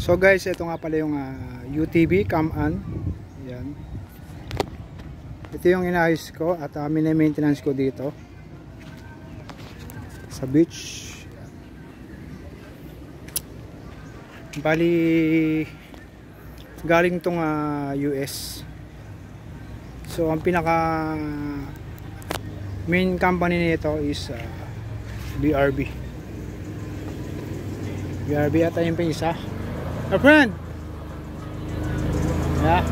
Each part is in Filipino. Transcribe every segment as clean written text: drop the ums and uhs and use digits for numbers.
So guys, ito nga pala yung UTV Cam-An. Yan. Ito yung inayos ko at mini-maintenance ko dito sa beach. Bali galing tong US. So ang pinaka main company nito is BRB. BRB ata yung isa. My friend. Yeah.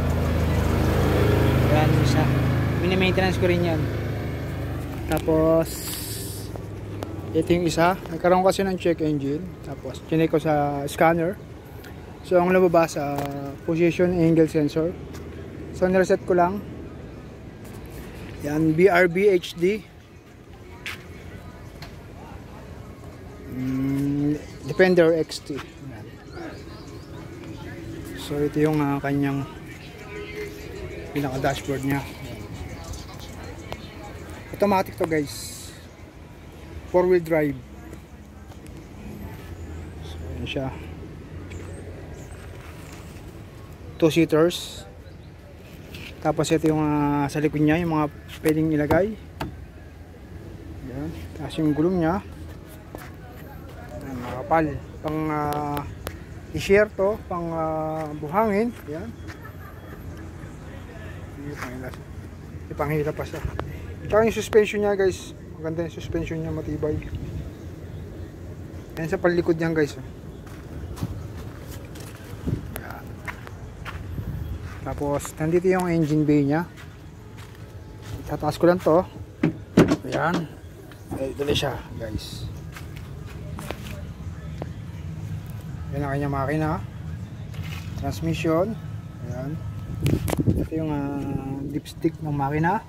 Yan isa. Mini-maintenance ko rin yan. Tapos ito yung isa. Nagkaroon kasi ng check engine. Tapos chinek ko sa scanner. So ang lumabas position angle sensor. So nireset ko lang. Yan, BRB HD. Defender XT. Yan. So ito yung kanyang pinaka dashboard nya. Automatic to guys, 4-wheel drive. So yan siya, 2-seaters. Tapos ito yung sa likod nya, yung mga pwedeng ilagay. Yan. Tapos yung gulong nya makapal, pang t-shirt, pang buhangin. Yan. Ipanghila pa siya. Tsaka yung suspension niya guys, maganda yung suspension niya, matibay. Yan sa palikod niya guys. Yan. Tapos nandito yung engine bay niya. Tataas ko lang to. Ayan. Ito na siya guys. Yan ang kanyang makina. Transmission. Ayan. Ito yung dipstick ng makina.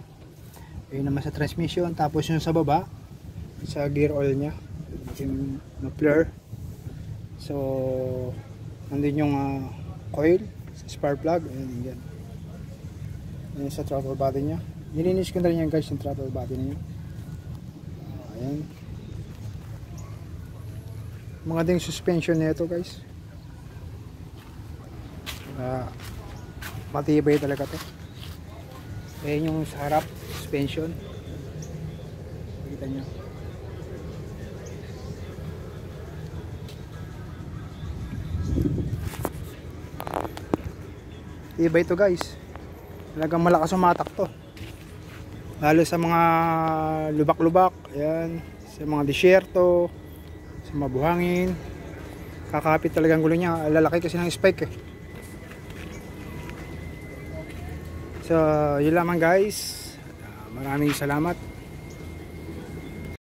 Ayun naman sa transmission. Tapos yung sa baba, sa gear oil nya, yung muffler. So nandun yung coil sa spark plug. Ayan, yan. Ayan sa throttle body nya. Nilinis ko na rin yan guys, yung throttle body nya. Ayan. Mga ding suspension nito guys. Matibay talaga to. Ayan yung sa harap, suspension. Kita nyo. Tibay to guys. Talagang malakas umatak to. Lalo sa mga lubak-lubak. Ayan. Sa mga disyerto, sa mabuhangin, kakapit talaga ang gulo niya. Lalaki kasi ng spike eh. So yun lamang guys. Maraming salamat.